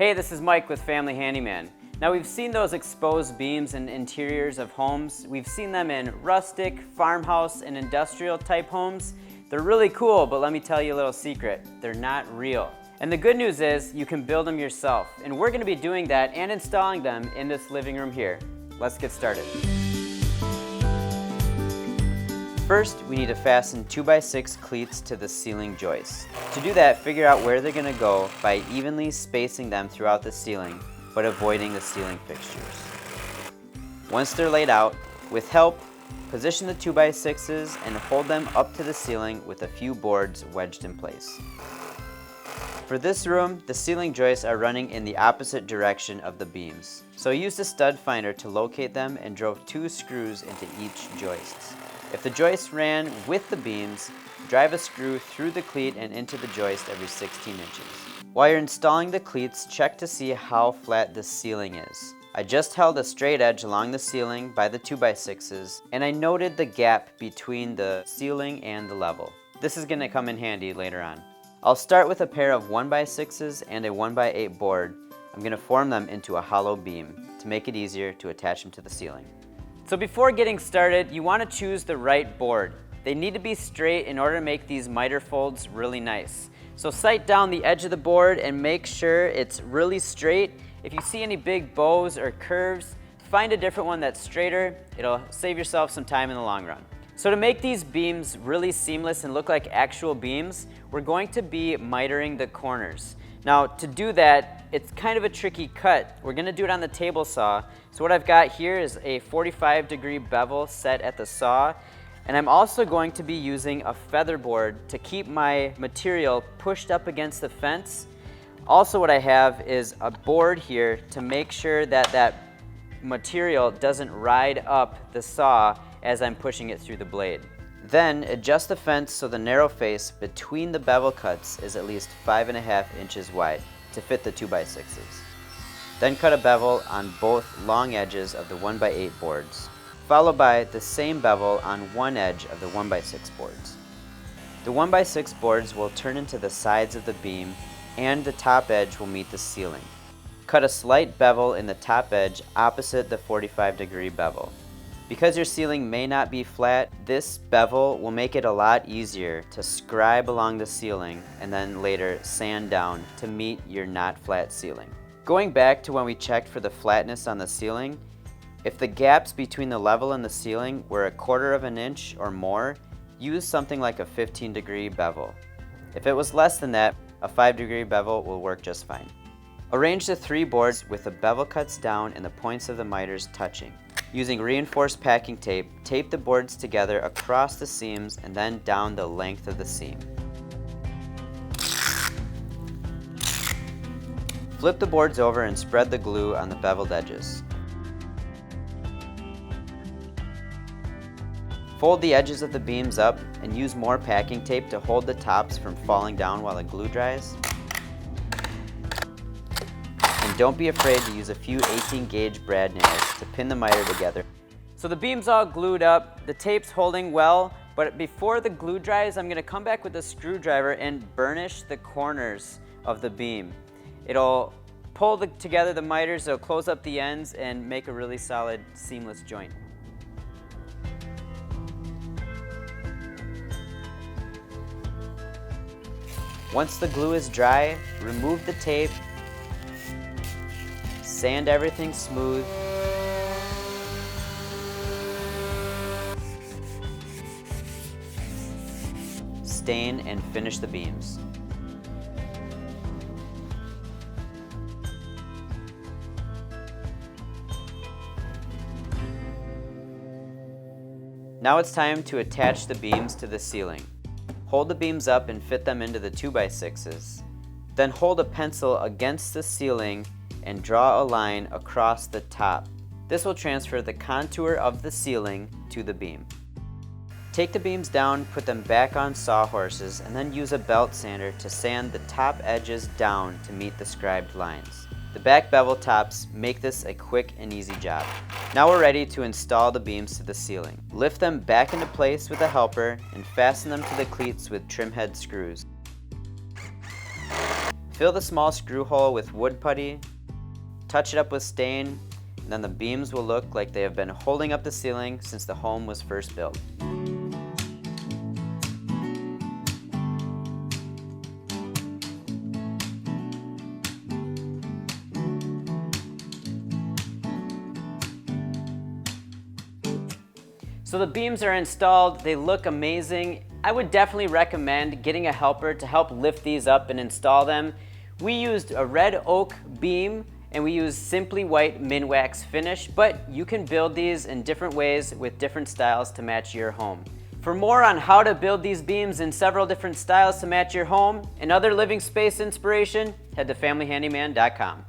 Hey, this is Mike with Family Handyman. Now we've seen those exposed beams in interiors of homes. We've seen them in rustic, farmhouse, and industrial type homes. They're really cool, but let me tell you a little secret. They're not real. And the good news is you can build them yourself. And we're gonna be doing that and installing them in this living room here. Let's get started. First, we need to fasten 2x6 cleats to the ceiling joists. To do that, figure out where they're going to go by evenly spacing them throughout the ceiling, but avoiding the ceiling fixtures. Once they're laid out, with help, position the 2x6s and hold them up to the ceiling with a few boards wedged in place. For this room, the ceiling joists are running in the opposite direction of the beams. So I used a stud finder to locate them and drove 2 screws into each joist. If the joist ran with the beams, drive a screw through the cleat and into the joist every 16 inches. While you're installing the cleats, check to see how flat the ceiling is. I just held a straight edge along the ceiling by the 2x6s, and I noted the gap between the ceiling and the level. This is going to come in handy later on. I'll start with a pair of 1x6s and a 1x8 board. I'm going to form them into a hollow beam to make it easier to attach them to the ceiling. So before getting started, you want to choose the right board. They need to be straight in order to make these miter folds really nice. So sight down the edge of the board and make sure it's really straight. If you see any big bows or curves, find a different one that's straighter. It'll save yourself some time in the long run. So to make these beams really seamless and look like actual beams, we're going to be mitering the corners. Now to do that, it's kind of a tricky cut. We're going to do it on the table saw. So what I've got here is a 45-degree bevel set at the saw, and I'm also going to be using a feather board to keep my material pushed up against the fence. Also what I have is a board here to make sure that that material doesn't ride up the saw as I'm pushing it through the blade. Then adjust the fence so the narrow face between the bevel cuts is at least 5.5 inches wide to fit the 2x6s. Then cut a bevel on both long edges of the 1x8 boards, followed by the same bevel on one edge of the 1x6 boards. The 1x6 boards will turn into the sides of the beam and the top edge will meet the ceiling. Cut a slight bevel in the top edge opposite the 45-degree bevel. Because your ceiling may not be flat, this bevel will make it a lot easier to scribe along the ceiling and then later sand down to meet your not flat ceiling. Going back to when we checked for the flatness on the ceiling, if the gaps between the level and the ceiling were 1/4 inch or more, use something like a 15-degree bevel. If it was less than that, a 5-degree bevel will work just fine. Arrange the 3 boards with the bevel cuts down and the points of the miters touching. Using reinforced packing tape, tape the boards together across the seams and then down the length of the seam. Flip the boards over and spread the glue on the beveled edges. Fold the edges of the beams up and use more packing tape to hold the tops from falling down while the glue dries. And don't be afraid to use a few 18-gauge brad nails to pin the miter together. So the beam's all glued up, the tape's holding well, but before the glue dries, I'm gonna come back with a screwdriver and burnish the corners of the beam. It'll pull together the miters, it'll close up the ends and make a really solid, seamless joint. Once the glue is dry, remove the tape, sand everything smooth, stain and finish the beams. Now it's time to attach the beams to the ceiling. Hold the beams up and fit them into the 2x6s. Then hold a pencil against the ceiling and draw a line across the top. This will transfer the contour of the ceiling to the beam. Take the beams down, put them back on sawhorses, and then use a belt sander to sand the top edges down to meet the scribed lines. The back bevel tops make this a quick and easy job. Now we're ready to install the beams to the ceiling. Lift them back into place with a helper and fasten them to the cleats with trim head screws. Fill the small screw hole with wood putty, touch it up with stain, and then the beams will look like they have been holding up the ceiling since the home was first built. So the beams are installed, they look amazing. I would definitely recommend getting a helper to help lift these up and install them. We used a red oak beam and we used Simply White Minwax finish, but you can build these in different ways with different styles to match your home. For more on how to build these beams in several different styles to match your home and other living space inspiration, head to familyhandyman.com.